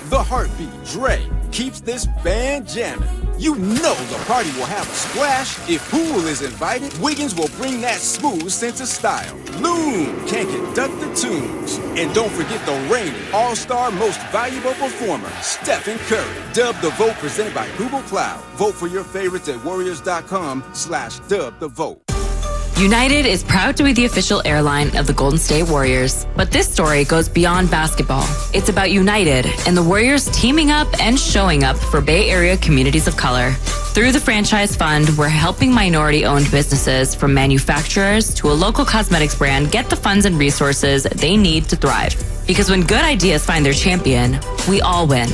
The heartbeat, Dre, keeps this band jamming. You know the party will have a splash. If Poole is invited, Wiggins will bring that smooth sense of style. Loon can't conduct the tunes. And don't forget the reigning all-star most valuable performer, Stephen Curry. Dub the Vote presented by Google Cloud. Vote for your favorites at warriors.com/dubthevote. United is proud to be the official airline of the Golden State Warriors. But this story goes beyond basketball. It's about United and the Warriors teaming up and showing up for Bay Area communities of color. Through the franchise fund, we're helping minority-owned businesses, from manufacturers to a local cosmetics brand, get the funds and resources they need to thrive. Because when good ideas find their champion, we all win.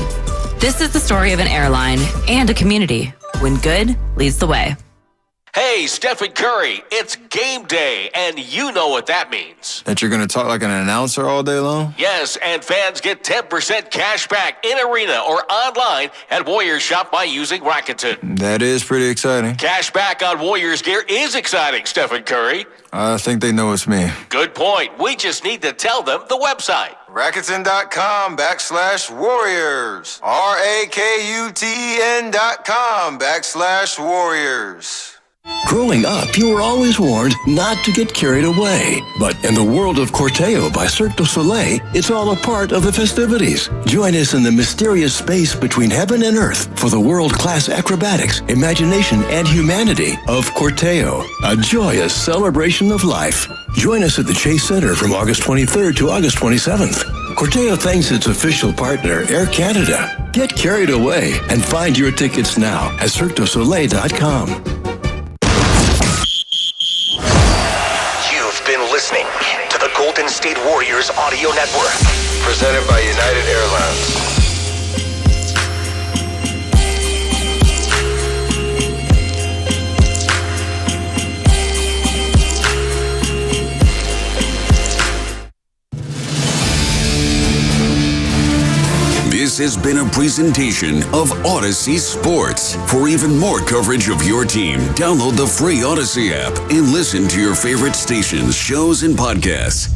This is the story of an airline and a community. When good leads the way. Hey, Stephen Curry, it's game day, and you know what that means. That you're going to talk like an announcer all day long? Yes, and fans get 10% cash back in arena or online at Warriors Shop by using Rakuten. That is pretty exciting. Cash back on Warriors gear is exciting, Stephen Curry. I think they know it's me. Good point. We just need to tell them the website. Rakuten.com/Warriors. RAKUTEN.com/Warriors. Growing up, you were always warned not to get carried away. But in the world of Corteo by Cirque du Soleil, it's all a part of the festivities. Join us in the mysterious space between heaven and earth for the world-class acrobatics, imagination, and humanity of Corteo, a joyous celebration of life. Join us at the Chase Center from August 23rd to August 27th. Corteo thanks its official partner, Air Canada. Get carried away and find your tickets now at CirqueDuSoleil.com. Been listening to the Golden State Warriors Audio Network, Presented by United Airlines. This has been a presentation of Odyssey Sports. For even more coverage of your team, download the free Odyssey app and listen to your favorite stations, shows, and podcasts.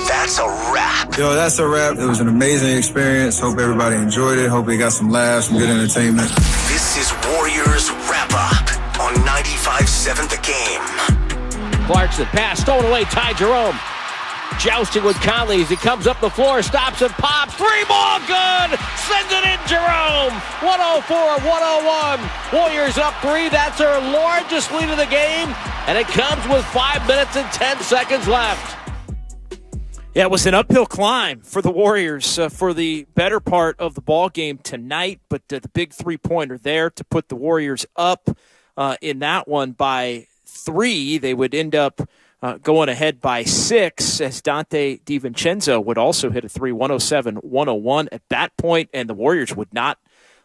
That's a wrap. Yo, that's a wrap. It was an amazing experience. Hope everybody enjoyed it. Hope they got some laughs, some good entertainment. This is Warriors Wrap-Up on 95.7 The Game. Clarkson, pass stolen away, Ty Jerome. Jousting with Conley as he comes up the floor, stops and pops. Three ball, good! Sends it in, Jerome! 104-101. Warriors up 3. That's their largest lead of the game, and it comes with 5 minutes and 10 seconds left. Yeah, it was an uphill climb for the Warriors for the better part of the ball game tonight, but the big three-pointer there to put the Warriors up in that one by 3. They would end up going ahead by 6 as Dante DiVincenzo would also hit a 3, 107-101 at that point, and the Warriors would not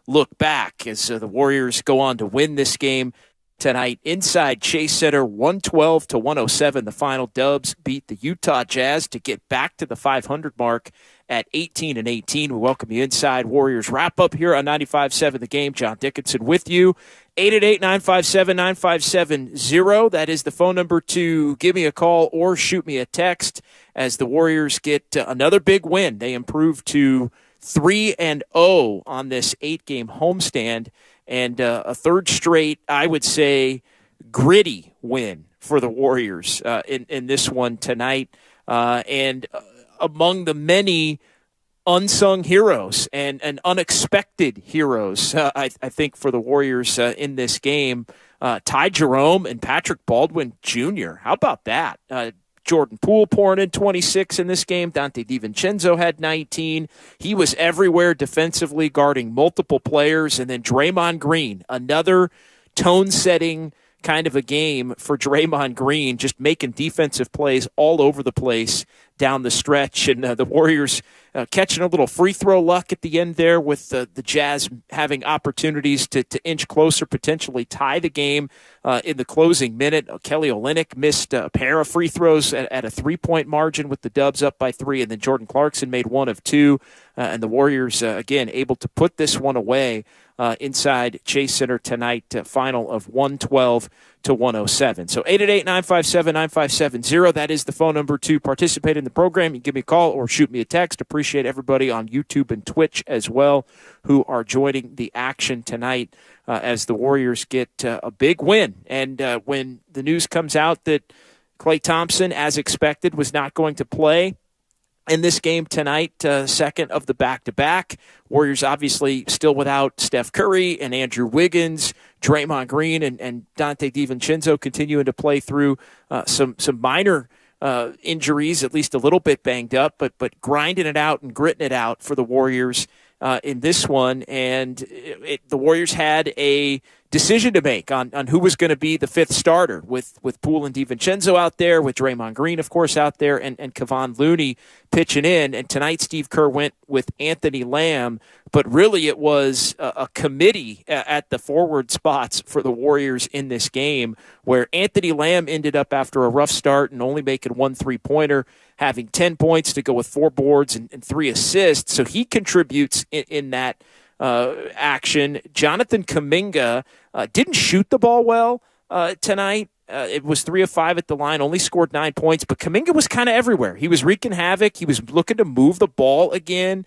look back as the Warriors go on to win this game tonight inside Chase Center, 112-107. The final. Dubs beat the Utah Jazz to get back to the 500 mark at 18-18. We welcome you inside Warriors wrap-up here on 95.7 The Game. John Dickinson with you. 888-957-9570. That is the phone number to give me a call or shoot me a text as the Warriors get another big win. They improve to 3-0 on this 8-game homestand, and a third straight, I would say, gritty win for the Warriors in this one tonight. And among the many unsung heroes and unexpected heroes, I think, for the Warriors in this game, Ty Jerome and Patrick Baldwin Jr. How about that? Jordan Poole pouring in 26 in this game. Dante DiVincenzo had 19. He was everywhere defensively, guarding multiple players. And then Draymond Green, another tone-setting kind of a game for Draymond Green, just making defensive plays all over the place down the stretch. And the Warriors catching a little free throw luck at the end there with the Jazz having opportunities to inch closer, potentially tie the game in the closing minute. Kelly Olynyk missed a pair of free throws at a 3-point margin with the Dubs up by 3, and then Jordan Clarkson made 1 of 2. And the Warriors, again, able to put this one away inside Chase Center tonight, final of 112-107. 107. So 888-957-9570. That is the phone number to participate in the program. You can give me a call or shoot me a text. Appreciate everybody on YouTube and Twitch as well who are joining the action tonight as the Warriors get a big win. And when the news comes out that Klay Thompson, as expected, was not going to play in this game tonight, second of the back-to-back. Warriors obviously still without Steph Curry and Andrew Wiggins, Draymond Green, and Dante DiVincenzo continuing to play through some minor injuries, at least a little bit banged up, but grinding it out and gritting it out for the Warriors in this one. And the Warriors had a decision to make on who was going to be the fifth starter with Poole and DiVincenzo out there, with Draymond Green, of course, out there, and Kevon Looney pitching in. And tonight Steve Kerr went with Anthony Lamb, but really it was a committee at the forward spots for the Warriors in this game, where Anthony Lamb ended up after a rough start and only making 1 3-pointer, having 10 points to go with 4 boards and 3 assists. So he contributes in that action. Jonathan Kuminga didn't shoot the ball well tonight. It was 3 of 5 at the line, only scored 9 points, but Kuminga was kind of everywhere. He was wreaking havoc. He was looking to move the ball again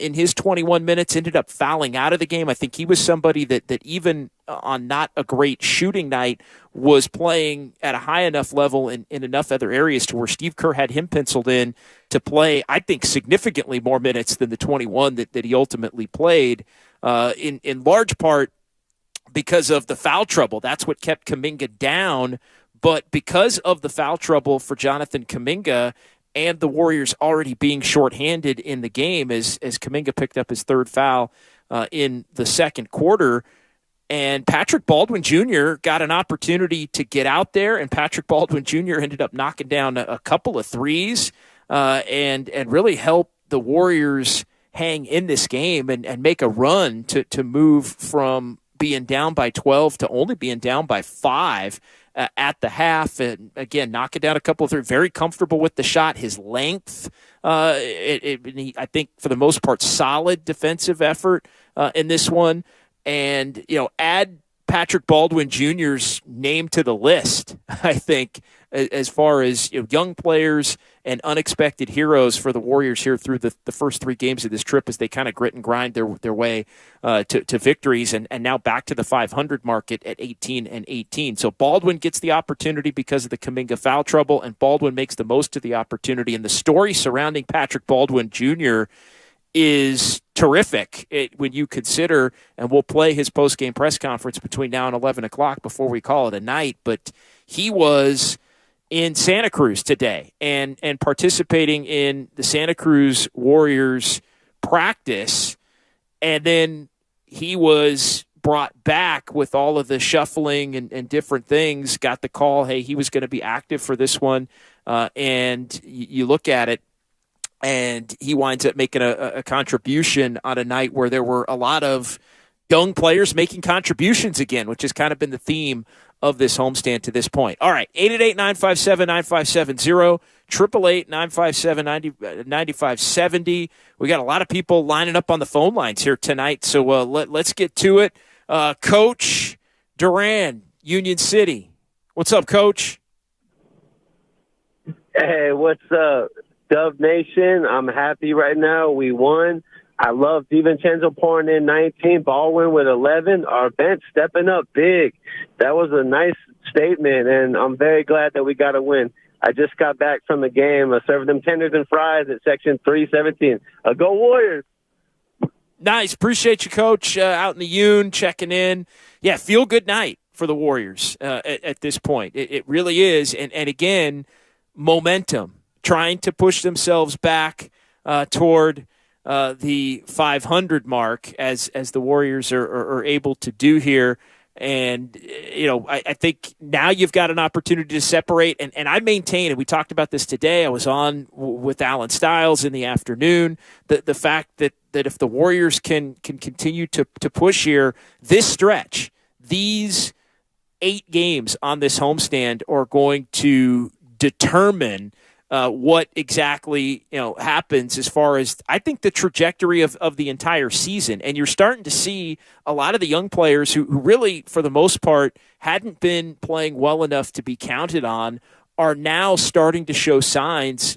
in his 21 minutes, ended up fouling out of the game. I think he was somebody that even on not a great shooting night was playing at a high enough level in enough other areas to where Steve Kerr had him penciled in to play, I think, significantly more minutes than the 21 that he ultimately played, in large part because of the foul trouble. That's what kept Kuminga down. But because of the foul trouble for Jonathan Kuminga and the Warriors already being shorthanded in the game as Kuminga picked up his 3rd foul in the second quarter, and Patrick Baldwin Jr. got an opportunity to get out there, and Patrick Baldwin Jr. ended up knocking down a couple of threes and really help the Warriors hang in this game and make a run to move from being down by 12 to only being down by 5 at the half. And again, knocking down a couple of threes, very comfortable with the shot. His length, I think for the most part, solid defensive effort in this one. And, add Patrick Baldwin Jr.'s name to the list, I think, as far as young players and unexpected heroes for the Warriors here through the first 3 games of this trip as they kind of grit and grind their way to victories and now back to the 500 mark at 18-18. So Baldwin gets the opportunity because of the Kuminga foul trouble, and Baldwin makes the most of the opportunity. And the story surrounding Patrick Baldwin Jr. is terrific when you consider, and we'll play his post-game press conference between now and 11 o'clock before we call it a night, but he was in Santa Cruz today and participating in the Santa Cruz Warriors practice, and then he was brought back with all of the shuffling and different things, got the call, hey, he was going to be active for this one, and you look at it, and he winds up making a contribution on a night where there were a lot of young players making contributions again, which has kind of been the theme of this homestand to this point. All right, 888-957-9570, 888-957-9570. We got a lot of people lining up on the phone lines here tonight, so let's get to it. Coach Duran, Union City. What's up, Coach? Hey, what's up? Dub Nation, I'm happy right now. We won. I love DiVincenzo pouring in 19, Baldwin with 11. Our bench stepping up big. That was a nice statement, and I'm very glad that we got a win. I just got back from the game. I served them tenders and fries at Section 317. Go Warriors! Nice. Appreciate you, Coach, out in the Union, checking in. Yeah, feel good night for the Warriors at this point. It really is. And again, momentum. Trying to push themselves back toward the 500 mark as the Warriors are able to do here. And, I think now you've got an opportunity to separate. And I maintain, and we talked about this today, I was on with Alan Stiles in the afternoon, the fact that if the Warriors can continue to push here, this stretch, these 8 games on this homestand are going to determine what exactly happens as far as, I think, the trajectory of the entire season. And you're starting to see a lot of the young players who really, for the most part, hadn't been playing well enough to be counted on are now starting to show signs,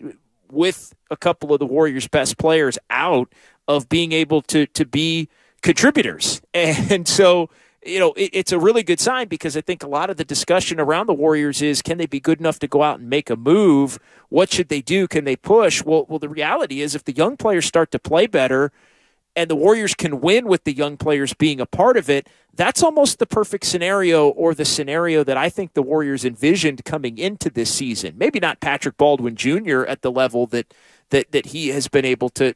with a couple of the Warriors' best players out, of being able to be contributors. And so, it's a really good sign, because I think a lot of the discussion around the Warriors is, can they be good enough to go out and make a move? What should they do? Can they push? Well, the reality is, if the young players start to play better and the Warriors can win with the young players being a part of it, that's almost the perfect scenario, or the scenario that I think the Warriors envisioned coming into this season. Maybe not Patrick Baldwin Jr. at the level that he has been able to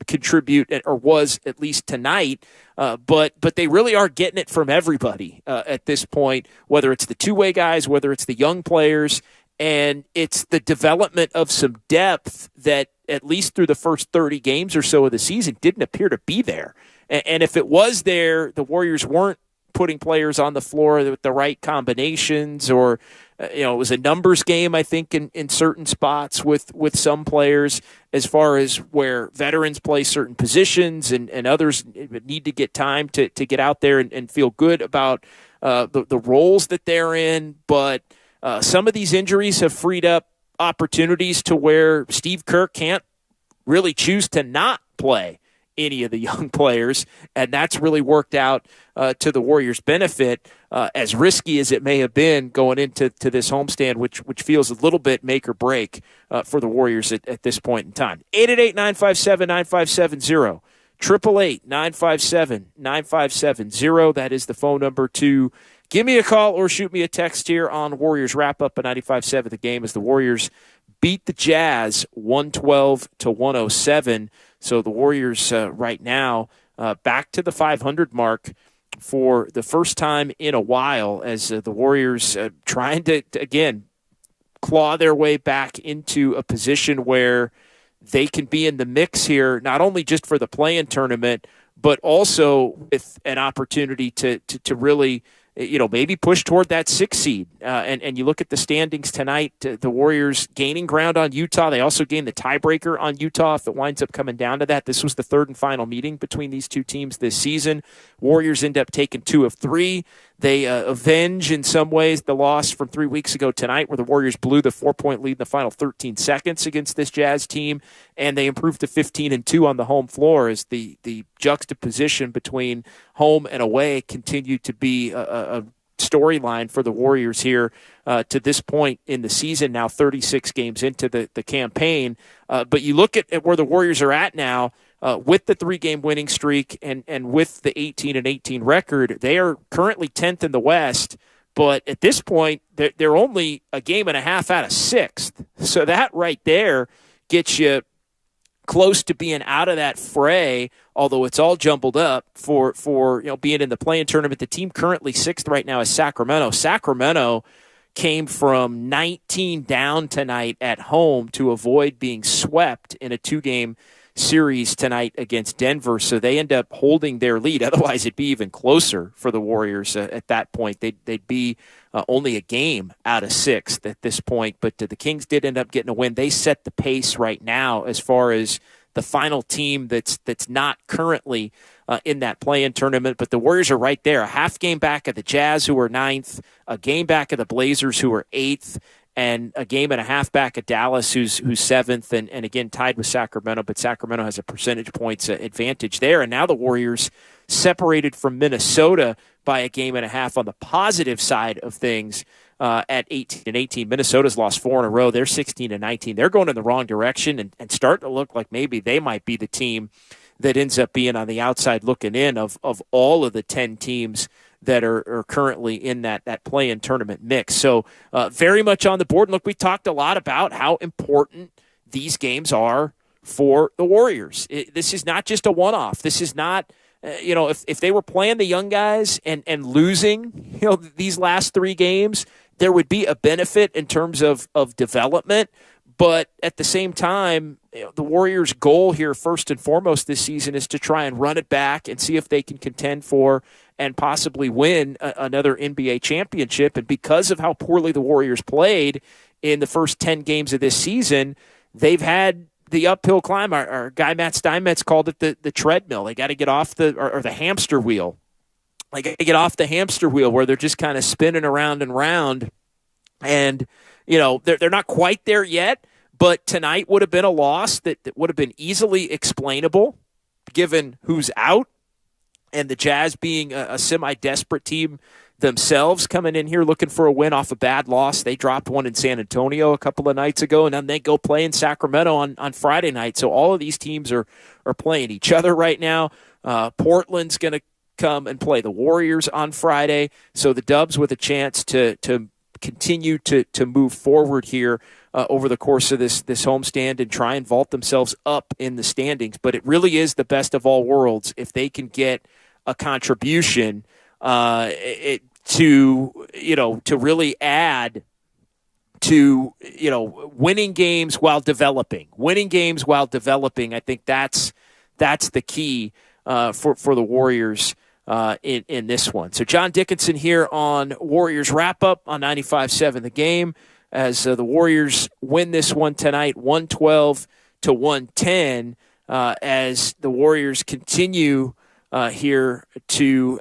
contribute, or was at least tonight, but they really are getting it from everybody at this point, whether it's the two-way guys, whether it's the young players, and it's the development of some depth that, at least through the first 30 games or so of the season, didn't appear to be there. And if it was there, the Warriors weren't putting players on the floor with the right combinations, or it was a numbers game, I think, in certain spots with some players, as far as where veterans play certain positions and others need to get time to get out there and feel good about the roles that they're in. But some of these injuries have freed up opportunities to where Steve Kerr can't really choose to not play any of the young players, and that's really worked out to the Warriors' benefit, as risky as it may have been going into this homestand, which feels a little bit make or break for the Warriors at this point in time. 888-957-9570, 888-957-9570. That is the phone number to give me a call or shoot me a text here on Warriors Wrap-Up at 95.7 The Game, as the Warriors beat the Jazz 112-107. So the Warriors right now back to the 500 mark for the first time in a while, as the Warriors trying to, again, claw their way back into a position where they can be in the mix here, not only just for the play-in tournament, but also with an opportunity to really maybe push toward that 6 seed. And you look at the standings tonight, the Warriors gaining ground on Utah. They also gained the tiebreaker on Utah if it winds up coming down to that. This was the third and final meeting between these two teams this season. Warriors end up taking 2 of 3. They avenge, in some ways, the loss from 3 weeks ago tonight, where the Warriors blew the 4-point lead in the final 13 seconds against this Jazz team, and they improved to 15-2 on the home floor, as the juxtaposition between home and away continued to be a storyline for the Warriors here to this point in the season, now 36 games into the campaign. But you look at where the Warriors are at now, with the 3-game winning streak and with the 18-18 record. They are currently 10th in the West, but at this point, they're only a game and a half out of 6th. So that right there gets you close to being out of that fray, although it's all jumbled up for being in the play-in tournament. The team currently 6th right now is Sacramento. Sacramento came from 19 down tonight at home to avoid being swept in a 2-game series tonight against Denver, so they end up holding their lead. Otherwise, it'd be even closer for the Warriors at that point. They'd be only a game out of 6th at this point, but the Kings did end up getting a win. They set the pace right now as far as the final team that's not currently in that play-in tournament, but the Warriors are right there, a half game back of the Jazz, who are 9th, a game back of the Blazers, who are 8th, and a game and a half back of Dallas, who's 7th, and again tied with Sacramento, but Sacramento has a percentage points advantage there. And now the Warriors separated from Minnesota by a game and a half on the positive side of things at 18-18. Minnesota's lost 4 in a row. They're 16-19. They're going in the wrong direction and starting to look like maybe they might be the team that ends up being on the outside looking in of all of the 10 teams that are currently in that play-in tournament mix. So very much on the board. And look, we talked a lot about how important these games are for the Warriors. This is not just a one-off. This is not, if they were playing the young guys and losing, these last 3 games, there would be a benefit in terms of development. But at the same time, the Warriors' goal here, first and foremost this season, is to try and run it back and see if they can contend for and possibly win another NBA championship. And because of how poorly the Warriors played in the first 10 games of this season, they've had the uphill climb. Our guy Matt Steinmetz called it the treadmill. They got to get off the hamster wheel. They got to get off the hamster wheel where they're just kind of spinning around and round. And, they're not quite there yet, but tonight would have been a loss that would have been easily explainable given who's out and the Jazz being a semi-desperate team themselves coming in here looking for a win off a bad loss. They dropped one in San Antonio a couple of nights ago, and then they go play in Sacramento on Friday night. So all of these teams are playing each other right now. Portland's going to come and play the Warriors on Friday. So the Dubs with a chance to continue to move forward here over the course of this homestand and try and vault themselves up in the standings. But it really is the best of all worlds if they can get a contribution to really add to winning games while developing. I think that's the key for the Warriors in this one. So John Dickinson here on Warriors Wrap Up on 95.7 The Game as the Warriors win this one tonight, 112-110, as the Warriors continue here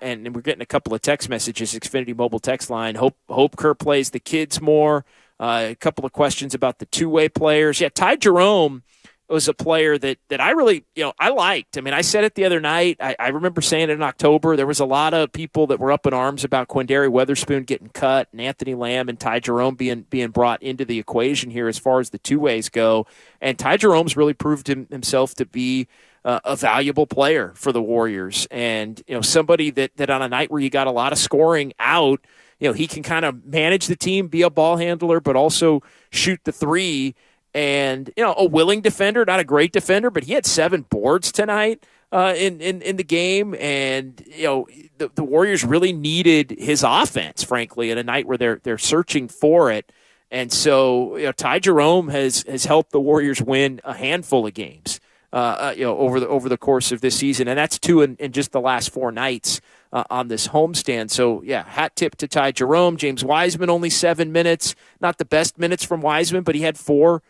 and we're getting a couple of text messages, Xfinity Mobile text line. Hope Kerr plays the kids more. A couple of questions about the two-way players. Yeah, Ty Jerome was a player that I really, I liked. I mean, I said it the other night. I remember saying it in October. There was a lot of people that were up in arms about Quindary Weatherspoon getting cut and Anthony Lamb and Ty Jerome being brought into the equation here as far as the two-ways go. And Ty Jerome's really proved himself to be a valuable player for the Warriors. And, somebody that on a night where you got a lot of scoring out, he can kind of manage the team, be a ball handler, but also shoot the three. And, a willing defender, not a great defender, but he had 7 boards tonight in the game. And, the Warriors really needed his offense, frankly, at a night where they're searching for it. And so, Ty Jerome has helped the Warriors win a handful of games, over the course of this season. And that's 2 in just the last 4 nights on this homestand. So, yeah, hat tip to Ty Jerome. James Wiseman, only 7 minutes. Not the best minutes from Wiseman, but he had 4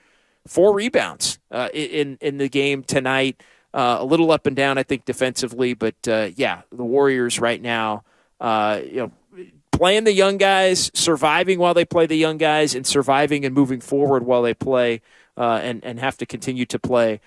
rebounds in the game tonight. A little up and down, I think, defensively. But, the Warriors right now, playing the young guys, surviving while they play the young guys, and surviving and moving forward while they play and have to continue to play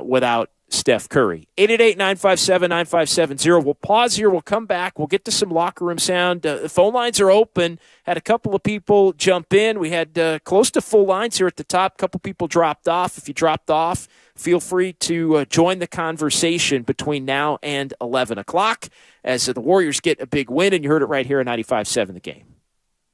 without Steph Curry. 888-957-9570. We'll pause here. We'll come back. We'll get to some locker room sound. The phone lines are open. Had a couple of people jump in. We had close to full lines here at the top. A couple people dropped off. If you dropped off, feel free to join the conversation between now and 11 o'clock as the Warriors get a big win, and you heard it right here at 95.7 The Game.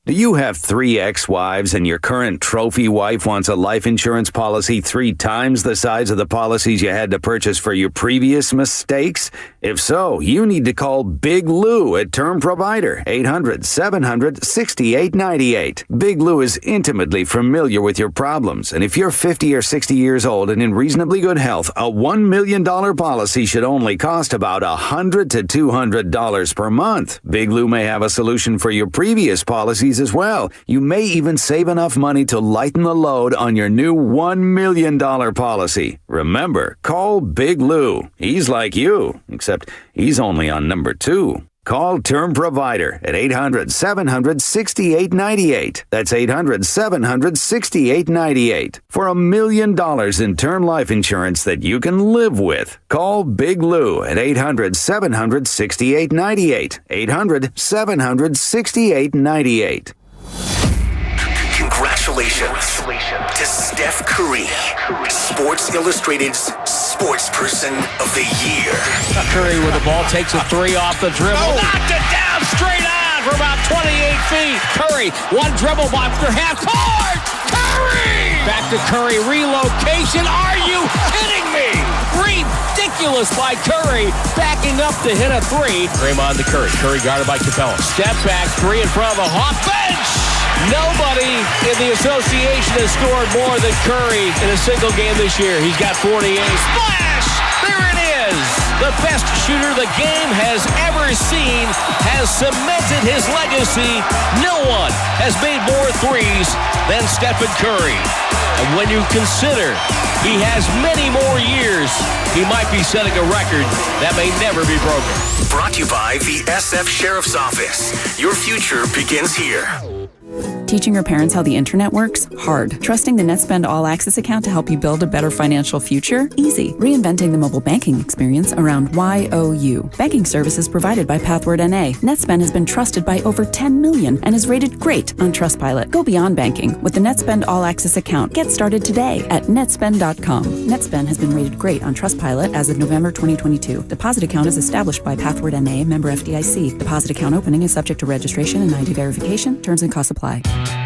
Do you have 3 ex-wives and your current trophy wife wants a life insurance policy 3 times the size of the policies you had to purchase for your previous mistakes? If so, you need to call Big Lou at Term Provider, 800-700-6898. Big Lou is intimately familiar with your problems, and if you're 50 or 60 years old and in reasonably good health, a $1 million policy should only cost about $100 to $200 per month. Big Lou may have a solution for your previous policies as well. You may even save enough money to lighten the load on your new $1 million policy. Remember, call Big Lou. He's like you, except he's only on number 2. Call Term Provider at 800-700-6898. That's 800-700-6898. For $1 million in term life insurance that you can live with. Call Big Lou at 800-700-6898. 800-700-6898. Congratulations to Steph Curry, Sports Illustrated's Sports Person of the Year. Curry with the ball, takes a 3 off the dribble. Knocked it down straight on for about 28 feet. Curry, 1 dribble after half court. Curry! Back to Curry, relocation. Are you kidding me? Ridiculous by Curry, backing up to hit a 3. Draymond to Curry. Curry guarded by Capella. Step back, 3 in front of the Hawk bench. Nobody in the association has scored more than Curry in a single game this year. He's got 48. Splash! There it is! The best best shooter the game has ever seen, has cemented his legacy. No one has made more threes than Stephen Curry. And when you consider he has many more years, he might be setting a record that may never be broken. Brought to you by the SF Sheriff's Office. Your future begins here. Teaching your parents how the internet works? Hard. Trusting the NetSpend All Access account to help you build a better financial future? Easy. Reinventing the mobile banking experience around YOU. Banking services provided by Pathward NA. NetSpend has been trusted by over 10 million and is rated great on Trustpilot. Go beyond banking with the NetSpend All Access account. Get started today at netspend.com. NetSpend has been rated great on Trustpilot as of November 2022. Deposit account is established by Pathward NA, member FDIC. Deposit account opening is subject to registration and ID verification. Terms and costs apply.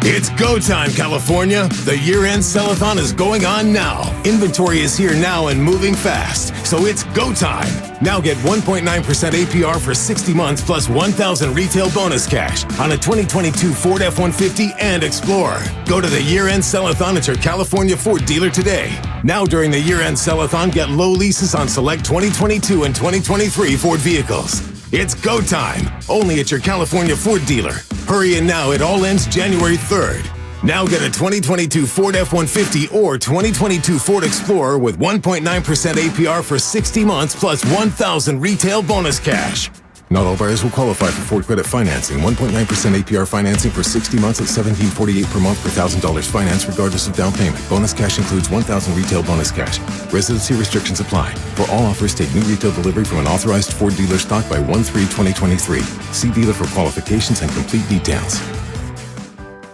It's go time, California. The year-end sell-a-thon is going on now. Inventory is here now and moving fast, so it's go time. Now get 1.9% APR for 60 months plus $1,000 retail bonus cash on a 2022 Ford F-150 and Explorer. Go to the year-end sell-a-thon at your California Ford dealer today. Now during the year-end sell-a-thon, get low leases on select 2022 and 2023 Ford vehicles. It's go time, only at your California Ford dealer. Hurry in now, it all ends January 3rd. Now get a 2022 Ford F-150 or 2022 Ford Explorer with 1.9% APR for 60 months plus $1,000 retail bonus cash. Not all buyers will qualify for Ford Credit financing. 1.9% APR financing for 60 months at $17.48 per month per $1,000 finance regardless of down payment. Bonus cash includes $1,000 retail bonus cash. Residency restrictions apply. For all offers, take new retail delivery from an authorized Ford dealer stock by 1/3/2023. See dealer for qualifications and complete details.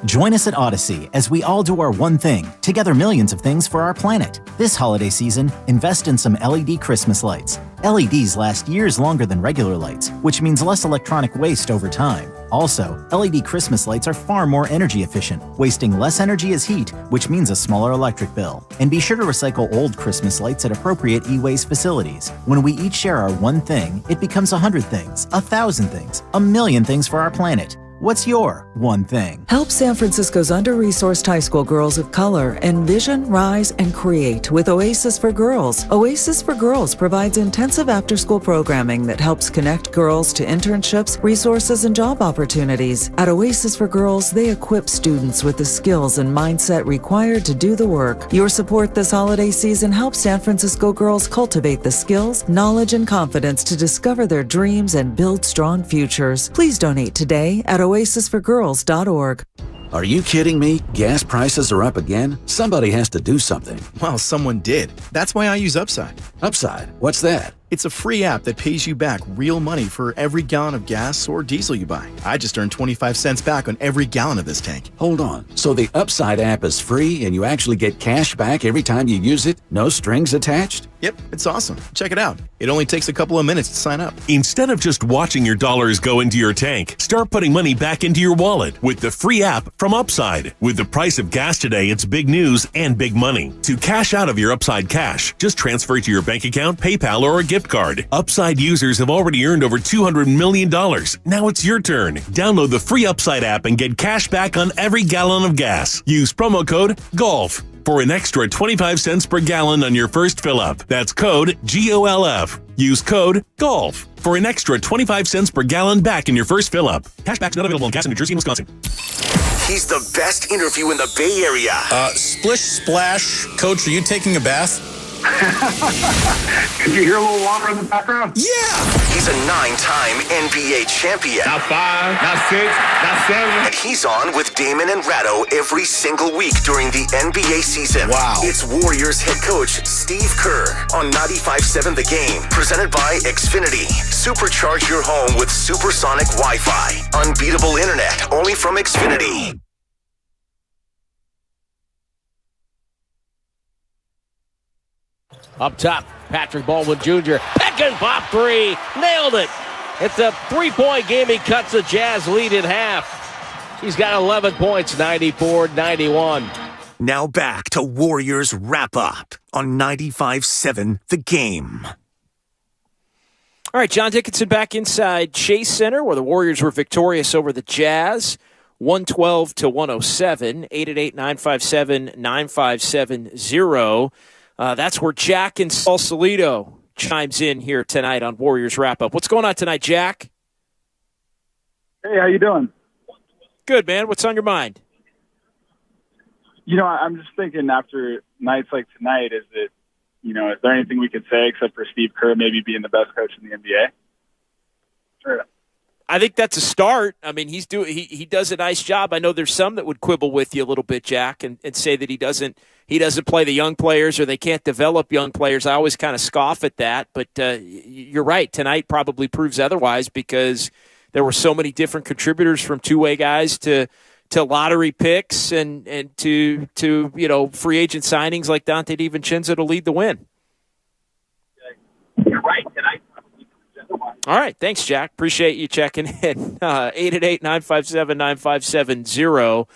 Join us at Odyssey as we all do our one thing, together millions of things for our planet. This holiday season, invest in some LED Christmas lights. LEDs last years longer than regular lights, which means less electronic waste over time. Also, LED Christmas lights are far more energy efficient, wasting less energy as heat, which means a smaller electric bill. And be sure to recycle old Christmas lights at appropriate e-waste facilities. When we each share our one thing, it becomes 100 things, 1,000 things, 1,000,000 things for our planet. What's your one thing? Help San Francisco's under-resourced high school girls of color envision, rise, and create with Oasis for Girls. Oasis for Girls provides intensive after-school programming that helps connect girls to internships, resources, and job opportunities. At Oasis for Girls, they equip students with the skills and mindset required to do the work. Your support this holiday season helps San Francisco girls cultivate the skills, knowledge, and confidence to discover their dreams and build strong futures. Please donate today at oasisforgirls.org. Are you kidding me? Gas prices are up again? Somebody has to do something. Well, someone did. That's why I use Upside. Upside? What's that? It's a free app that pays you back real money for every gallon of gas or diesel you buy. I just earned 25 cents back on every gallon of this tank. Hold on. So the Upside app is free and you actually get cash back every time you use it? No strings attached? Yep, it's awesome. Check it out. It only takes a couple of minutes to sign up. Instead of just watching your dollars go into your tank, start putting money back into your wallet with the free app from Upside. With the price of gas today, it's big news and big money. To cash out of your Upside cash, just transfer it to your bank account, PayPal, or a gift card. Upside users have already earned over $200 million. Now it's your turn. Download the free Upside app and get cash back on every gallon of gas. Use promo code GOLF for an extra 25 cents per gallon on your first fill-up. That's code GOLF. Use code GOLF for an extra 25 cents per gallon back in your first fill-up. Cashback's not available in gas in New Jersey and Wisconsin. He's the best interview in the Bay Area. Splish Splash. Coach, are you taking a bath? Did you hear a little water in the background? Yeah! He's a 9-time NBA champion. Not 5, not 6, not 7. And he's on with Damon and Ratto every single week during the NBA season. Wow. It's Warriors head coach Steve Kerr on 95.7 The Game. Presented by Xfinity. Supercharge your home with supersonic Wi-Fi. Unbeatable internet only from Xfinity. Up top, Patrick Baldwin Jr. Pick and pop three. Nailed it. It's a three-point game. He cuts the Jazz lead in half. He's got 11 points, 94-91. Now back to Warriors wrap-up on 95.7 The Game. All right, John Dickinson back inside Chase Center where the Warriors were victorious over the Jazz, 112-107, 888-957-9570. That's where Jack in Sausalito chimes in here tonight on Warriors Wrap-Up. What's going on tonight, Jack? Hey, how you doing? Good, man. What's on your mind? You know, I'm just thinking after nights like tonight, is there anything we could say except for Steve Kerr maybe being the best coach in the NBA? Sure. I think that's a start. I mean, he does a nice job. I know there's some that would quibble with you a little bit, Jack, and say that he doesn't play the young players or they can't develop young players. I always kind of scoff at that, but you're right. Tonight probably proves otherwise because there were so many different contributors from two-way guys to lottery picks and to free agent signings like Dante DiVincenzo to lead the win. You're right. Tonight. All right. Thanks, Jack. Appreciate you checking in. 888-957-9570.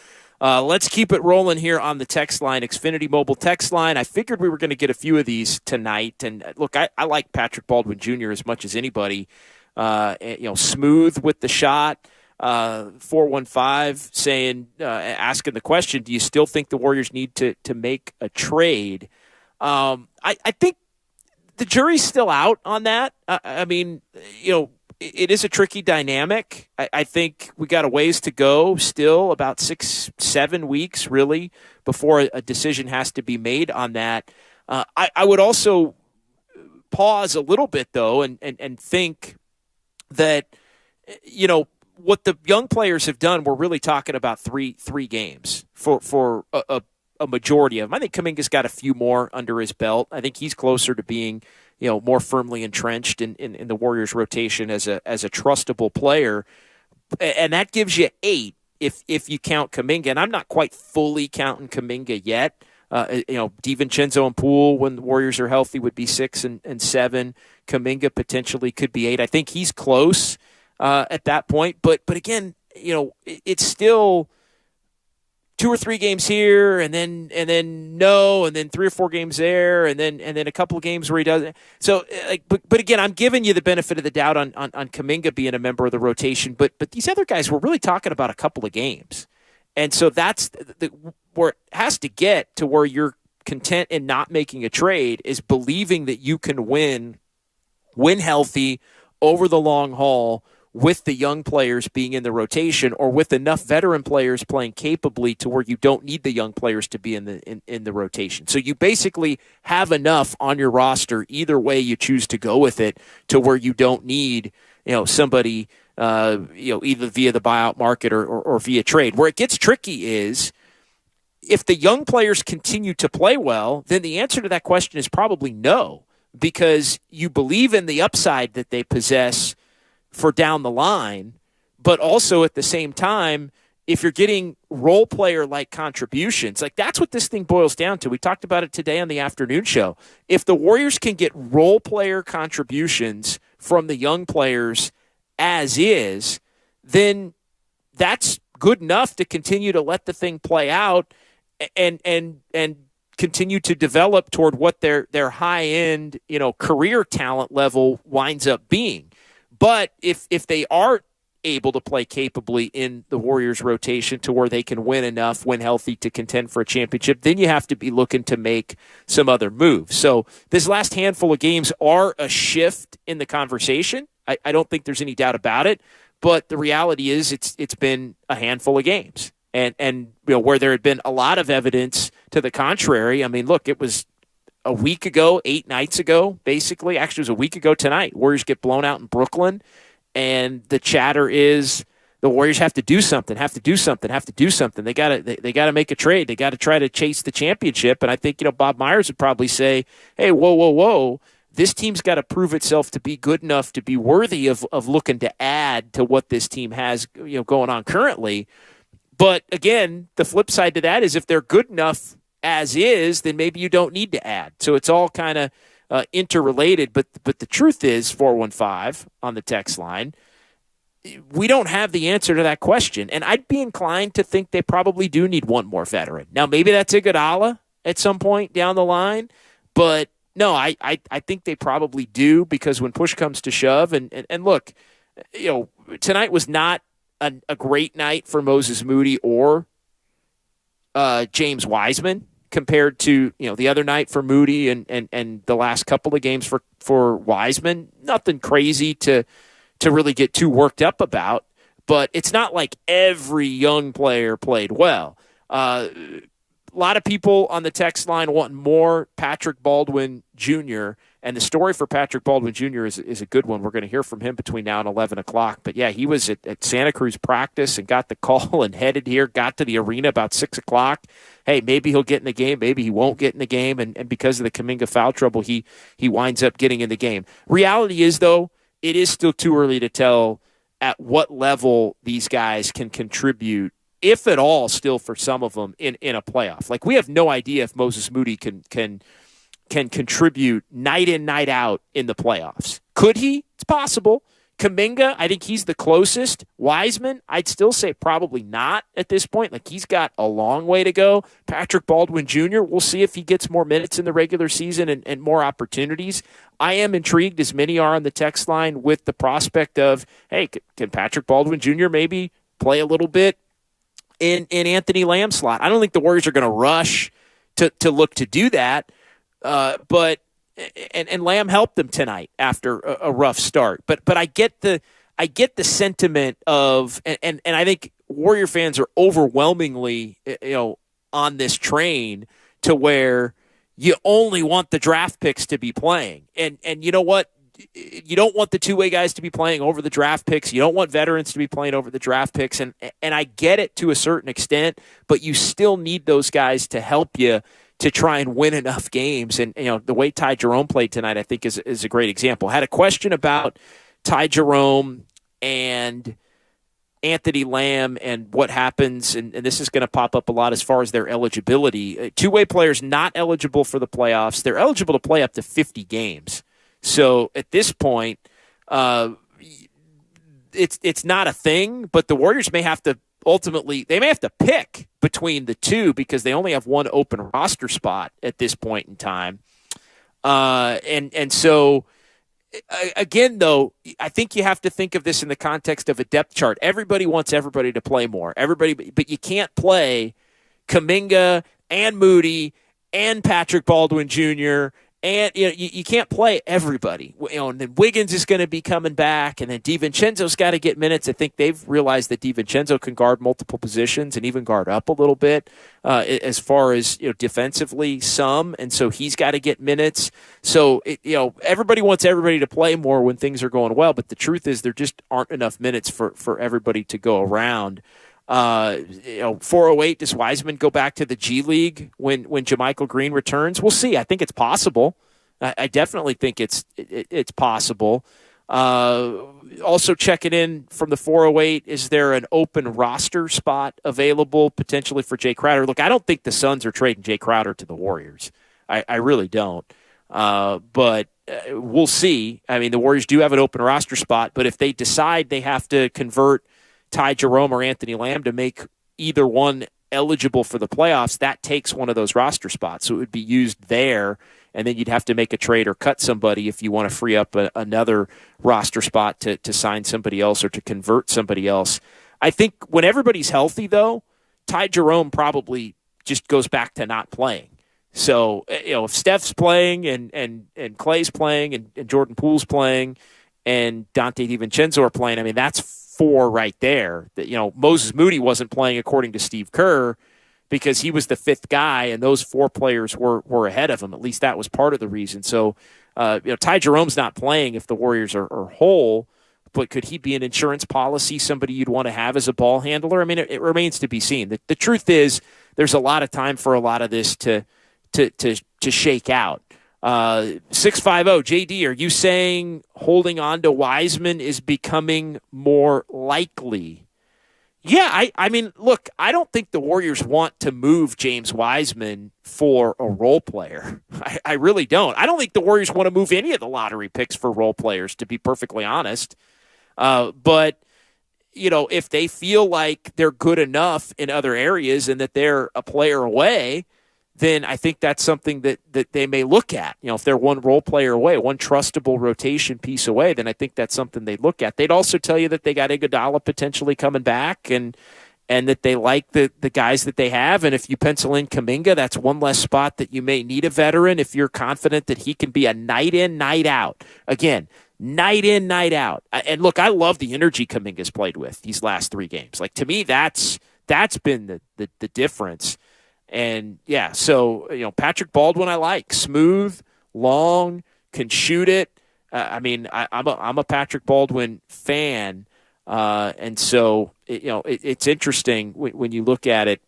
Let's keep it rolling here on the text line, Xfinity Mobile text line. I figured we were going to get a few of these tonight. And, look, I like Patrick Baldwin Jr. as much as anybody. Smooth with the shot. 415 saying, asking the question, do you still think the Warriors need to make a trade? I think the jury's still out on that. I mean, it is a tricky dynamic. I think we got a ways to go still, about 6-7 weeks really, before a decision has to be made on that. I would also pause a little bit, though, and think that, what the young players have done, we're really talking about three games for a majority of them. I think Kuminga's got a few more under his belt. I think he's closer to being, more firmly entrenched in the Warriors rotation as a trustable player. And that gives you 8 if you count Kuminga. And I'm not quite fully counting Kuminga yet. DiVincenzo and Poole, when the Warriors are healthy, would be 6 and 7. Kuminga potentially could be 8. I think he's close at that point. But again, it's still 2 or 3 games here, and then no, and then 3 or 4 games there, and then a couple of games where he doesn't. So, but again, I'm giving you the benefit of the doubt on Kuminga being a member of the rotation. But these other guys, we're really talking about a couple of games, and so that's where it has to get to where you're content in not making a trade is believing that you can win healthy over the long haul with the young players being in the rotation or with enough veteran players playing capably to where you don't need the young players to be in the rotation. So you basically have enough on your roster either way you choose to go with it to where you don't need, somebody, either via the buyout market or via trade. Where it gets tricky is if the young players continue to play well, then the answer to that question is probably no, because you believe in the upside that they possess for down the line, but also at the same time, if you're getting role player like contributions, like that's what this thing boils down to. We talked about it today on the afternoon show. If the Warriors can get role player contributions from the young players as is, then that's good enough to continue to let the thing play out and continue to develop toward what their high end, career talent level winds up being. But if they are able to play capably in the Warriors rotation to where they can win enough, win healthy to contend for a championship, then you have to be looking to make some other moves. So this last handful of games are a shift in the conversation. I don't think there's any doubt about it. But the reality is it's been a handful of games. And where there had been a lot of evidence to the contrary. I mean, look, it was a week ago, 8 nights ago, basically. Actually, it was a week ago tonight. Warriors get blown out in Brooklyn, and the chatter is the Warriors have to do something. They got to make a trade. They got to try to chase the championship. And I think Bob Myers would probably say, "Hey, whoa! This team's got to prove itself to be good enough to be worthy of looking to add to what this team has going on currently." But again, the flip side to that is if they're good enough as is, then maybe you don't need to add. So it's all kind of interrelated. But the truth is, 415 on the text line, we don't have the answer to that question. And I'd be inclined to think they probably do need one more veteran. Now, maybe that's Iguodala at some point down the line. But no, I think they probably do, because when push comes to shove, and look, tonight was not a great night for Moses Moody or James Wiseman. compared to the other night for Moody and the last couple of games for Wiseman. Nothing crazy to really get too worked up about, but it's not like every young player played well. A lot of people on the text line want more Patrick Baldwin Jr., and the story for Patrick Baldwin Jr. is a good one. We're going to hear from him between now and 11 o'clock. But, yeah, he was at Santa Cruz practice and got the call and headed here, got to the arena about 6 o'clock. Hey, maybe he'll get in the game. Maybe he won't get in the game. And because of the Kuminga foul trouble, he winds up getting in the game. Reality is, though, it is still too early to tell at what level these guys can contribute, if at all, still for some of them in a playoff. Like, we have no idea if Moses Moody can contribute night in, night out in the playoffs. Could he? It's possible. Kuminga, I think he's the closest. Wiseman, I'd still say probably not at this point. Like, he's got a long way to go. Patrick Baldwin Jr., we'll see if he gets more minutes in the regular season and more opportunities. I am intrigued, as many are on the text line, with the prospect of, hey, can Patrick Baldwin Jr. maybe play a little bit in Anthony Lamb's slot? I don't think the Warriors are going to rush to look to do that. But Lamb helped them tonight after a rough start. But I get the sentiment of, and I think Warrior fans are overwhelmingly on this train to where you only want the draft picks to be playing. And you know what? You don't want the two-way guys to be playing over the draft picks. You don't want veterans to be playing over the draft picks. And I get it to a certain extent, but you still need those guys to help you to try and win enough games. And the way Ty Jerome played tonight, I think, is a great example. Had a question about Ty Jerome and Anthony Lamb and what happens, and this is going to pop up a lot as far as their eligibility. Two-way players not eligible for the playoffs. They're eligible to play up to 50 games. So at this point, it's not a thing, but the Warriors may have to ultimately, they may have to pick between the two because they only have one open roster spot at this point in time. And so, again, though, I think you have to think of this in the context of a depth chart. Everybody wants everybody to play more. But you can't play Kuminga and Moody and Patrick Baldwin Jr., and you can't play everybody. And then Wiggins is going to be coming back, and then DiVincenzo's got to get minutes. I think they've realized that DiVincenzo can guard multiple positions and even guard up a little bit as far as defensively some, and so he's got to get minutes. So everybody wants everybody to play more when things are going well, but the truth is there just aren't enough minutes for everybody to go around. 408, does Wiseman go back to the G League when JaMychal Green returns? We'll see. I think it's possible. I definitely think it's possible. Also checking in from the 408, is there an open roster spot available potentially for Jay Crowder? Look, I don't think the Suns are trading Jay Crowder to the Warriors. I really don't. But we'll see. I mean, the Warriors do have an open roster spot, but if they decide they have to convert Ty Jerome or Anthony Lamb to make either one eligible for the playoffs, that takes one of those roster spots. So it would be used there, and then you'd have to make a trade or cut somebody if you want to free up another roster spot to sign somebody else or to convert somebody else. I think when everybody's healthy, though, Ty Jerome probably just goes back to not playing. So, if Steph's playing and Clay's playing and Jordan Poole's playing and Dante DiVincenzo are playing, I mean, that's four right there. That Moses Moody wasn't playing according to Steve Kerr because he was the fifth guy, and those four players were ahead of him. At least that was part of the reason. So, Ty Jerome's not playing if the Warriors are whole, but could he be an insurance policy, somebody you'd want to have as a ball handler? I mean, it remains to be seen. The truth is there's a lot of time for a lot of this to shake out. 650 JD, are you saying holding on to Wiseman is becoming more likely? Yeah, I mean, look, I don't think the Warriors want to move James Wiseman for a role player. I really don't. I don't think the Warriors want to move any of the lottery picks for role players, to be perfectly honest. But if they feel like they're good enough in other areas and that they're a player away, then I think that's something that they may look at. If they're one role player away, one trustable rotation piece away, then I think that's something they'd look at. They'd also tell you that they got Iguodala potentially coming back, and and that they like the guys that they have. And if you pencil in Kuminga, that's one less spot that you may need a veteran if you're confident that he can be a night in, night out. Again, night in, night out. And look, I love the energy Kuminga's played with these last 3 games. Like, to me, that's been the difference. And yeah, so, Patrick Baldwin I like. Smooth, long, can shoot it. I'm a Patrick Baldwin fan. And so, it's interesting when you look at it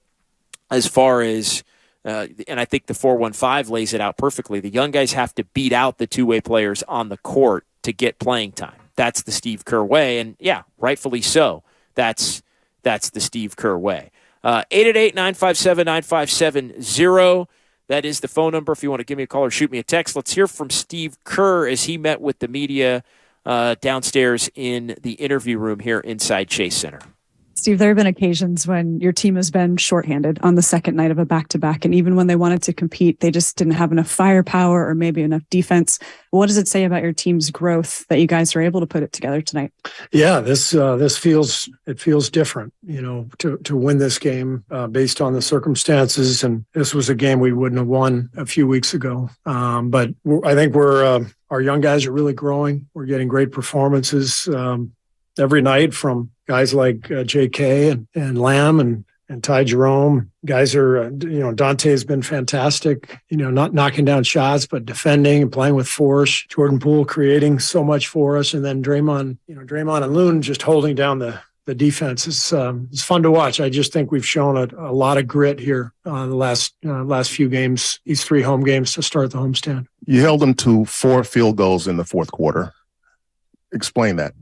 as far as, and I think the 415 lays it out perfectly. The young guys have to beat out the two-way players on the court to get playing time. That's the Steve Kerr way. And yeah, rightfully so. That's the Steve Kerr way. 888-957-9570. That is the phone number if you want to give me a call or shoot me a text. Let's hear from Steve Kerr as he met with the media downstairs in the interview room here inside Chase Center. Steve, there have been occasions when your team has been shorthanded on the second night of a back-to-back, and even when they wanted to compete, they just didn't have enough firepower or maybe enough defense. What does it say about your team's growth that you guys are able to put it together tonight? Yeah, this feels different, to win this game based on the circumstances, and this was a game we wouldn't have won a few weeks ago. But I think our young guys are really growing. We're getting great performances every night from guys like JK and Lamb and Ty Jerome. Guys are, Dante has been fantastic, not knocking down shots, but defending and playing with force. Jordan Poole creating so much for us. And then Draymond and Loon just holding down the defense. It's fun to watch. I just think we've shown a lot of grit here the last few games, these 3 home games to start the homestand. You held them to 4 field goals in the fourth quarter. Explain that.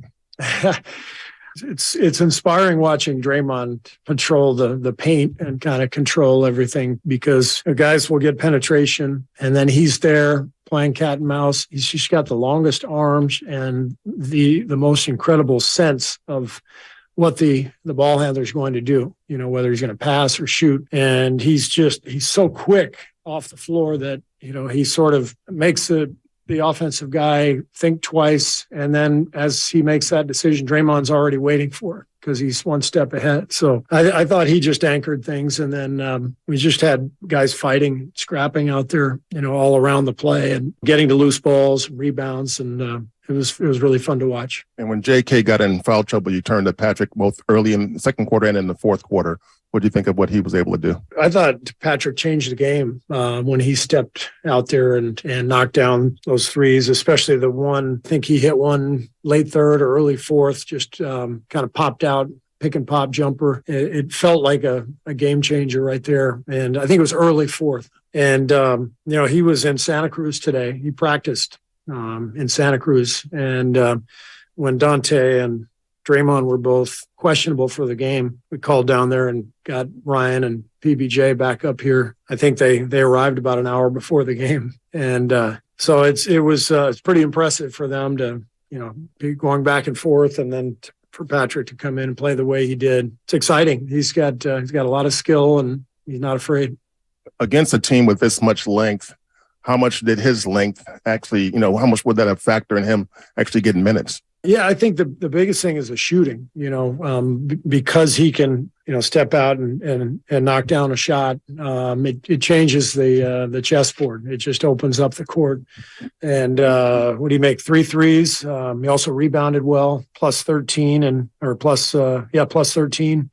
It's inspiring watching Draymond patrol the paint and kind of control everything, because the guys will get penetration and then he's there playing cat and mouse. He's just got the longest arms and the most incredible sense of what the ball handler is going to do, whether he's going to pass or shoot. And he's so quick off the floor that, he sort of makes the offensive guy think twice. And then as he makes that decision, Draymond's already waiting for it because he's one step ahead. So I thought he just anchored things. And then we just had guys fighting, scrapping out there, all around the play and getting to loose balls, rebounds. And it was really fun to watch. And when JK got in foul trouble, you turned to Patrick both early in the second quarter and in the fourth quarter. What do you think of what he was able to do? I thought Patrick changed the game when he stepped out there and knocked down those threes, especially the one. I think he hit one late third or early fourth, just kind of popped out, pick and pop jumper. It felt like a game changer right there. And I think it was early fourth. And, he was in Santa Cruz today. He practiced in Santa Cruz. And when Dante and Draymond were both questionable for the game, we called down there and got Ryan and PBJ back up here. I think they arrived about an hour before the game. And so it's pretty impressive for them to, be going back and forth, and then for Patrick to come in and play the way he did. It's exciting. He's got a lot of skill and he's not afraid. Against a team with this much length, how much did his length actually, how much would that have factor in him actually getting minutes? Yeah, I think the biggest thing is the shooting, because he can, step out and knock down a shot. It changes the chessboard. It just opens up the court. And what do you make? 3 threes. He also rebounded well, plus 13 plus 13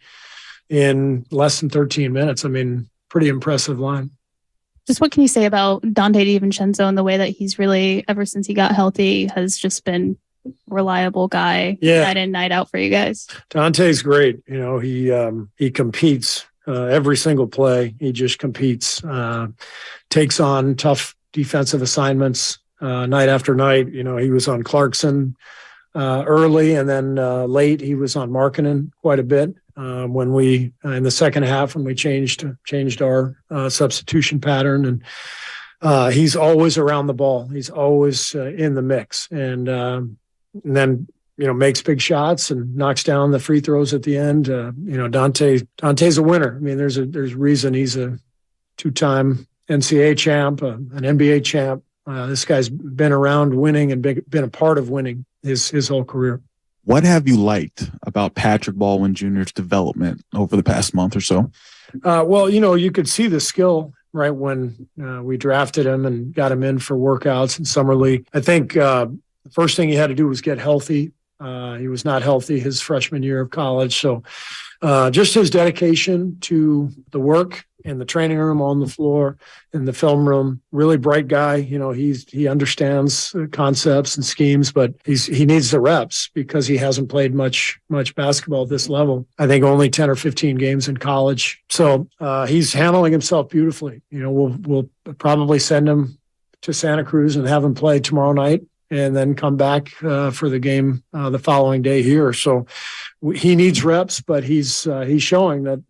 in less than 13 minutes. I mean, pretty impressive line. Just what can you say about Dante DiVincenzo and the way that he's really, ever since he got healthy, has just been reliable guy, night in, night out for you guys? Dante's great. He competes every single play. He just competes, takes on tough defensive assignments night after night. He was on Clarkson early, and then late he was on Markkanen quite a bit. When we in the second half, when we changed our substitution pattern, and he's always around the ball. He's always in the mix, and then makes big shots and knocks down the free throws at the end. Dante's a winner. I mean, there's a reason he's a 2-time NCAA champ, an NBA champ. This guy's been around winning and been a part of winning his whole career. What have you liked about Patrick Baldwin Jr.'s development over the past month or so? Well, you could see the skill right when we drafted him and got him in for workouts in summer league. I think the first thing he had to do was get healthy. He was not healthy his freshman year of college. So just his dedication to the work in the training room, on the floor, in the film room, really bright guy. He understands concepts and schemes, but he needs the reps because he hasn't played much basketball at this level. I think only 10 or 15 games in college. So he's handling himself beautifully. We'll probably send him to Santa Cruz and have him play tomorrow night, and then come back for the game the following day here. So he needs reps, but he's showing that,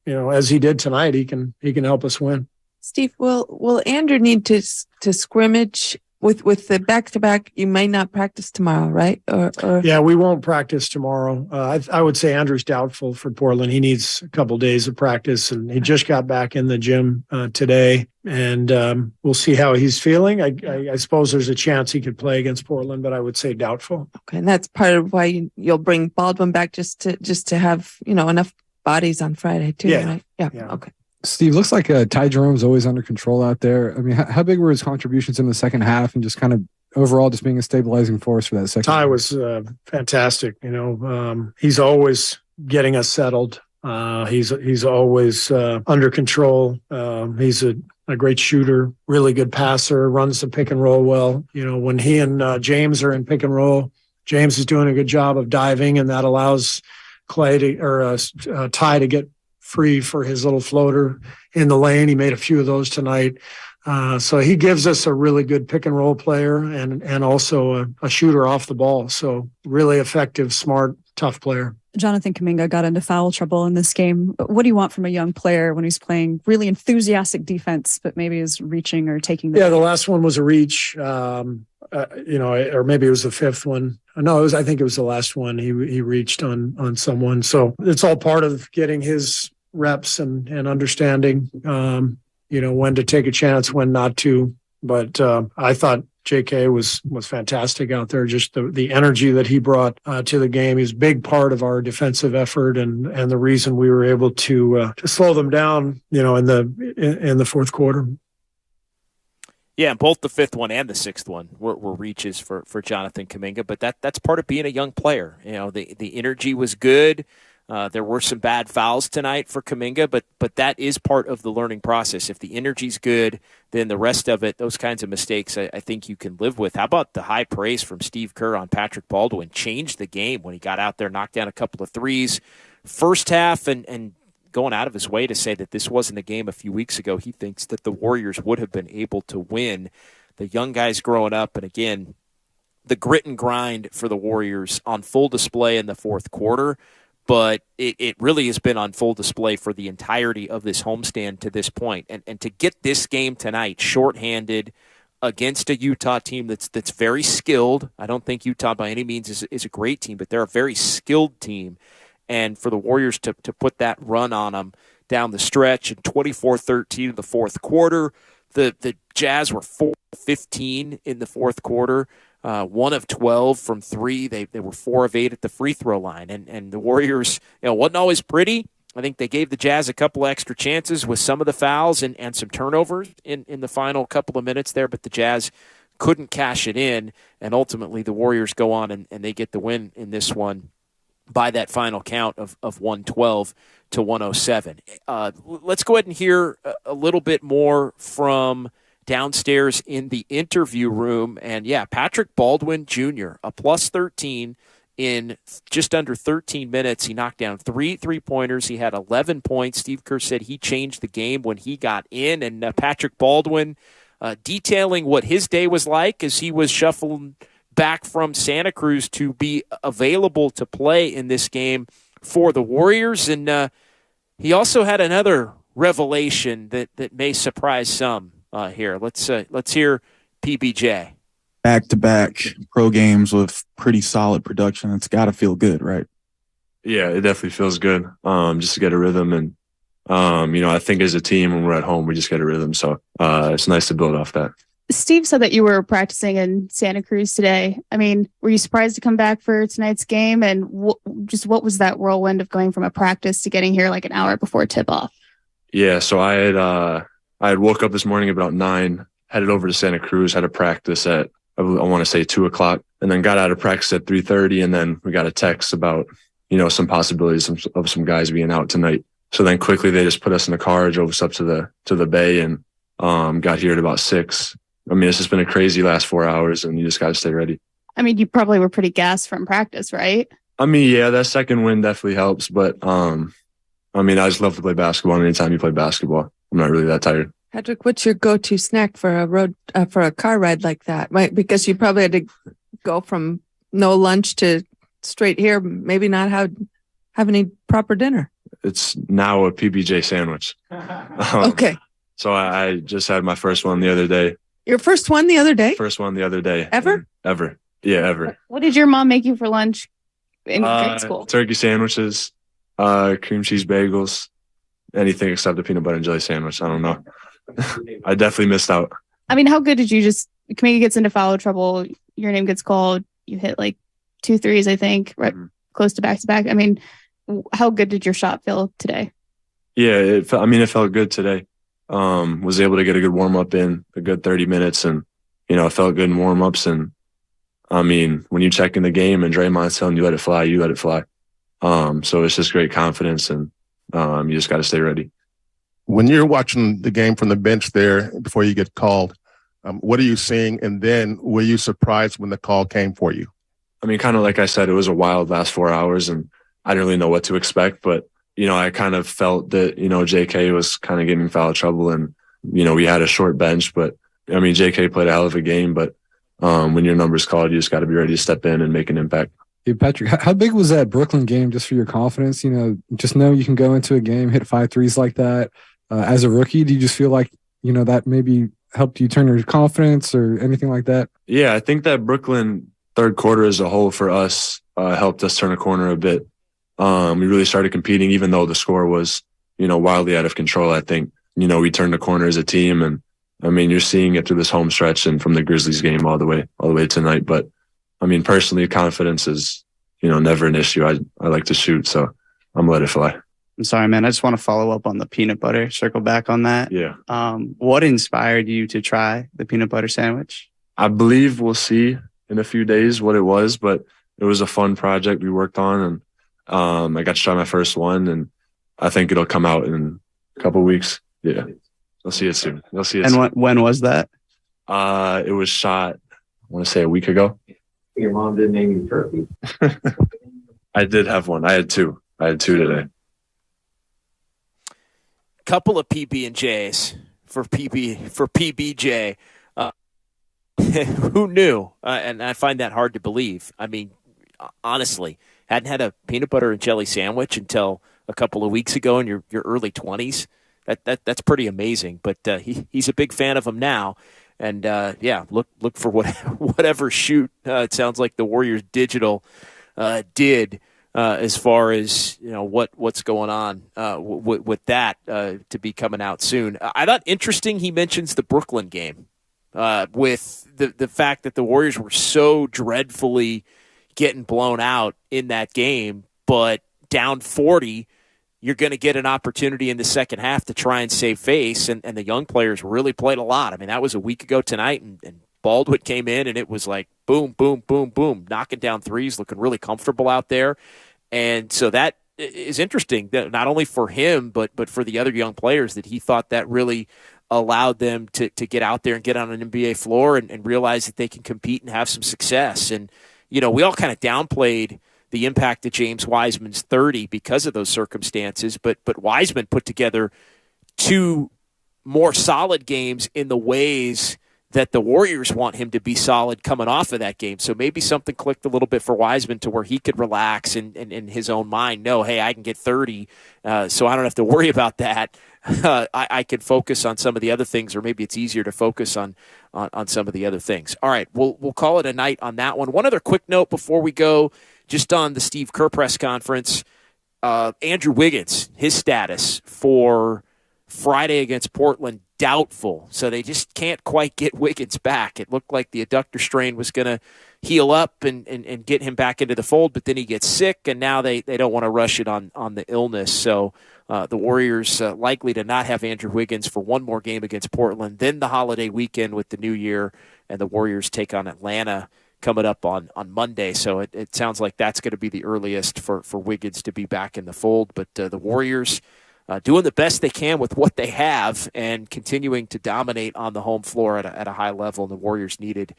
as he did tonight, he can help us win. Steve, will Andrew need to scrimmage with the back-to-back? You may not practice tomorrow, right? Or Yeah, we won't practice tomorrow. I would say Andrew's doubtful for Portland. He needs a couple days of practice, and he just got back in the gym today. And we'll see how he's feeling. I suppose there's a chance he could play against Portland, but I would say doubtful. Okay, and that's part of why you'll bring Baldwin back just to have enough bodies on Friday too, right? Yeah. Okay. Steve, looks like Ty Jerome's always under control out there. I mean, how big were his contributions in the second half, and just kind of overall just being a stabilizing force for that second Ty half? was fantastic. He's always getting us settled. He's always under control. He's a great shooter, really good passer, runs the pick and roll well. When he and James are in pick and roll, James is doing a good job of diving, and that allows Ty to get free for his little floater in the lane. He made a few of those tonight. So he gives us a really good pick and roll player and also a shooter off the ball. So really effective, smart, tough player. Jonathan Kuminga got into foul trouble in this game. What do you want from a young player when he's playing really enthusiastic defense, but maybe is reaching or taking the... Yeah, the last one was a reach, or maybe it was the fifth one. No, I think it was the last one. He reached on someone. So it's all part of getting his reps and understanding, when to take a chance, when not to. But I thought JK was fantastic out there. Just the energy that he brought to the game. He's a big part of our defensive effort and the reason we were able to slow them down, in the fourth quarter. Yeah, both the fifth one and the sixth one were reaches for Jonathan Kuminga, but that's part of being a young player. The energy was good. There were some bad fouls tonight for Kuminga, but that is part of the learning process. If the energy's good, then the rest of it, those kinds of mistakes, I think you can live with. How about the high praise from Steve Kerr on Patrick Baldwin? Changed the game when he got out there, knocked down a couple of threes. First half, and going out of his way to say that this wasn't a game a few weeks ago. He thinks that the Warriors would have been able to win. The young guys growing up, and again, the grit and grind for the Warriors on full display in the fourth quarter. But it really has been on full display for the entirety of this homestand to this point. And to get this game tonight shorthanded against a Utah team that's very skilled. I don't think Utah by any means is a great team, but they're a very skilled team. And for the Warriors to put that run on them down the stretch in 24-13 in the fourth quarter, the Jazz were 4-15 in the fourth quarter. 1 of 12 from three. They were 4 of 8 at the free throw line. And the Warriors, wasn't always pretty. I think they gave the Jazz a couple extra chances with some of the fouls and some turnovers in the final couple of minutes there, but the Jazz couldn't cash it in. And ultimately the Warriors go on and they get the win in this one by that final count of 112-107. Let's go ahead and hear a little bit more from downstairs in the interview room. And yeah, Patrick Baldwin Jr., a plus 13 in just under 13 minutes. He knocked down 3 3-pointers. He had 11 points. Steve Kerr said he changed the game when he got in. And Patrick Baldwin detailing what his day was like as he was shuffling back from Santa Cruz to be available to play in this game for the Warriors. And he also had another revelation that may surprise some here. Let's hear PBJ. Back-to-back pro games with pretty solid production. It's got to feel good, right? Yeah, it definitely feels good just to get a rhythm. And, I think as a team when we're at home, we just get a rhythm. So it's nice to build off that. Steve said that you were practicing in Santa Cruz today. I mean, were you surprised to come back for tonight's game? And what was that whirlwind of going from a practice to getting here like an hour before tip off? Yeah, so I had woke up this morning about 9, headed over to Santa Cruz, had a practice at I want to say 2:00, and then got out of practice at 3:30, and then we got a text about some possibilities of some guys being out tonight. So then quickly they just put us in the car, drove us up to the bay, and got here at about 6. I mean, it's just been a crazy last 4 hours, and you just got to stay ready. I mean, you probably were pretty gassed from practice, right? I mean, yeah, that second win definitely helps, but I mean, I just love to play basketball. And anytime you play basketball, I'm not really that tired. Patrick, what's your go-to snack for a car ride like that? Right, because you probably had to go from no lunch to straight here, maybe not have any proper dinner. It's now a PBJ sandwich. Okay. So I just had my first one the other day. Your first one the other day? First one the other day. Ever? Ever. Yeah, ever. What did your mom make you for lunch in grade school? Turkey sandwiches, cream cheese bagels, anything except the peanut butter and jelly sandwich. I don't know. I definitely missed out. I mean, how good did you Kamika gets into foul trouble, your name gets called, you hit like 2 threes, I think, right close to back-to-back. I mean, how good did your shot feel today? Yeah, it felt good today. Was able to get a good warm-up in, a good 30 minutes, and, it felt good in warm-ups. And, I mean, when you check in the game and Draymond's telling you let it fly, you let it fly. So it's just great confidence, and you just got to stay ready. When you're watching the game from the bench there before you get called, what are you seeing? And then were you surprised when the call came for you? I mean, kind of like I said, it was a wild last 4 hours, and I didn't really know what to expect. But, I kind of felt that, JK was kind of getting in foul trouble, and, we had a short bench. But, I mean, JK played a hell of a game. But when your number's called, you just got to be ready to step in and make an impact. Hey, Patrick, how big was that Brooklyn game just for your confidence? Just know you can go into a game, hit 5 threes like that. As a rookie, do you just feel like, that maybe helped you turn your confidence or anything like that? Yeah, I think that Brooklyn third quarter as a whole for us helped us turn a corner a bit. We really started competing, even though the score was, wildly out of control. I think, we turned the corner as a team. And I mean, you're seeing it through this home stretch and from the Grizzlies game all the way tonight. But I mean, personally, confidence is, never an issue. I like to shoot, so I'm let it fly. I'm sorry, man. I just want to follow up on the peanut butter, circle back on that. Yeah. What inspired you to try the peanut butter sandwich? I believe we'll see in a few days what it was, but it was a fun project we worked on, and I got to try my first one, and I think it'll come out in a couple of weeks. Yeah. I'll see it soon. And when was that? It was shot, I want to say a week ago. Your mom didn't name you turkey. I did have one. I had two today. Couple of PB&Js for PBJ. Who knew? And I find that hard to believe. I mean, honestly, hadn't had a peanut butter and jelly sandwich until a couple of weeks ago in your early 20s. That's pretty amazing. But he's a big fan of them now. And look for whatever shoot it sounds like the Warriors Digital did. As far as what's going on with that to be coming out soon. I thought interesting he mentions the Brooklyn game with the fact that the Warriors were so dreadfully getting blown out in that game, but down 40, you're going to get an opportunity in the second half to try and save face, and the young players really played a lot. I mean, that was a week ago tonight, and Baldwin came in, and it was like boom, boom, boom, boom, knocking down threes, looking really comfortable out there. And so that is interesting, that not only for him, but for the other young players, that he thought that really allowed them to get out there and get on an NBA floor and realize that they can compete and have some success. And, we all kind of downplayed the impact of James Wiseman's 30 because of those circumstances, but Wiseman put together 2 more solid games in the ways that the Warriors want him to be solid coming off of that game. So maybe something clicked a little bit for Wiseman to where he could relax and in his own mind know, hey, I can get 30, so I don't have to worry about that. I could focus on some of the other things, or maybe it's easier to focus on some of the other things. All right, we'll call it a night on that one. One other quick note before we go, just on the Steve Kerr press conference, Andrew Wiggins, his status for Friday against Portland, doubtful. So they just can't quite get Wiggins back. It looked like the adductor strain was going to heal up and get him back into the fold, but then he gets sick, and now they don't want to rush it on the illness. So the Warriors likely to not have Andrew Wiggins for one more game against Portland, then the holiday weekend with the New Year, and the Warriors take on Atlanta coming up on Monday. So it sounds like that's going to be the earliest for Wiggins to be back in the fold. But the Warriors doing the best they can with what they have and continuing to dominate on the home floor at a high level. And the Warriors needed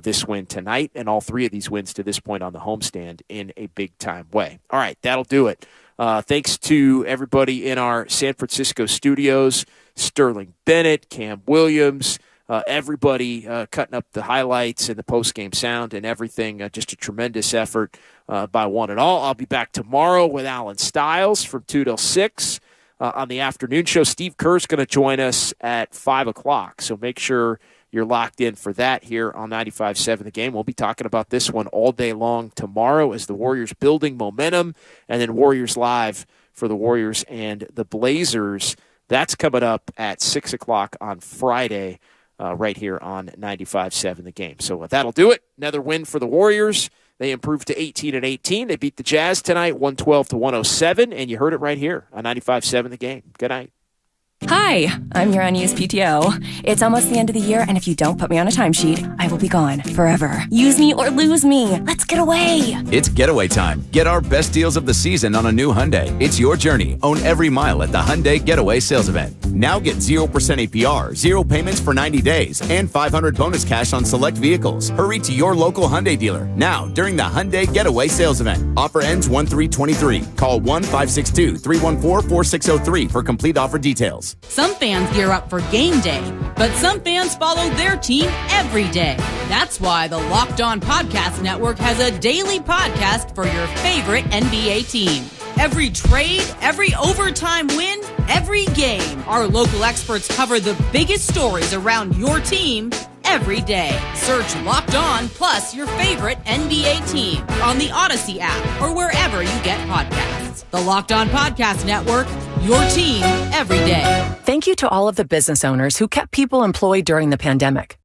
this win tonight and all three of these wins to this point on the homestand in a big-time way. All right, that'll do it. Thanks to everybody in our San Francisco studios, Sterling Bennett, Cam Williams, everybody cutting up the highlights and the post-game sound and everything. Just a tremendous effort by one and all. I'll be back tomorrow with Alan Stiles from 2 till 6. On the afternoon show. Steve Kerr is going to join us at 5 o'clock, so make sure you're locked in for that here on 95.7 The Game. We'll be talking about this one all day long tomorrow as the Warriors building momentum, and then Warriors Live for the Warriors and the Blazers. That's coming up at 6 o'clock on Friday right here on 95.7 The Game. So that'll do it. Another win for the Warriors. They improved to 18-18. They beat the Jazz tonight, 112-107, and you heard it right here on 95.7 The Game. Good night. Hi, I'm your unused PTO. It's almost the end of the year, and if you don't put me on a timesheet, I will be gone forever. Use me or lose me. Let's get away. It's getaway time. Get our best deals of the season on a new Hyundai. It's your journey. Own every mile at the Hyundai Getaway Sales Event. Now get 0% APR, 0 payments for 90 days, and $500 bonus cash on select vehicles. Hurry to your local Hyundai dealer now during the Hyundai Getaway Sales Event. Offer ends 1/3/23. Call 1-562-314-4603 for complete offer details. Some fans gear up for game day, but some fans follow their team every day. That's why the Locked On Podcast Network has a daily podcast for your favorite NBA team. Every trade, every overtime win, every game, our local experts cover the biggest stories around your team every day. Search Locked On plus your favorite NBA team on the Odyssey app or wherever you get podcasts. The Locked On Podcast Network, your team every day. Thank you to all of the business owners who kept people employed during the pandemic.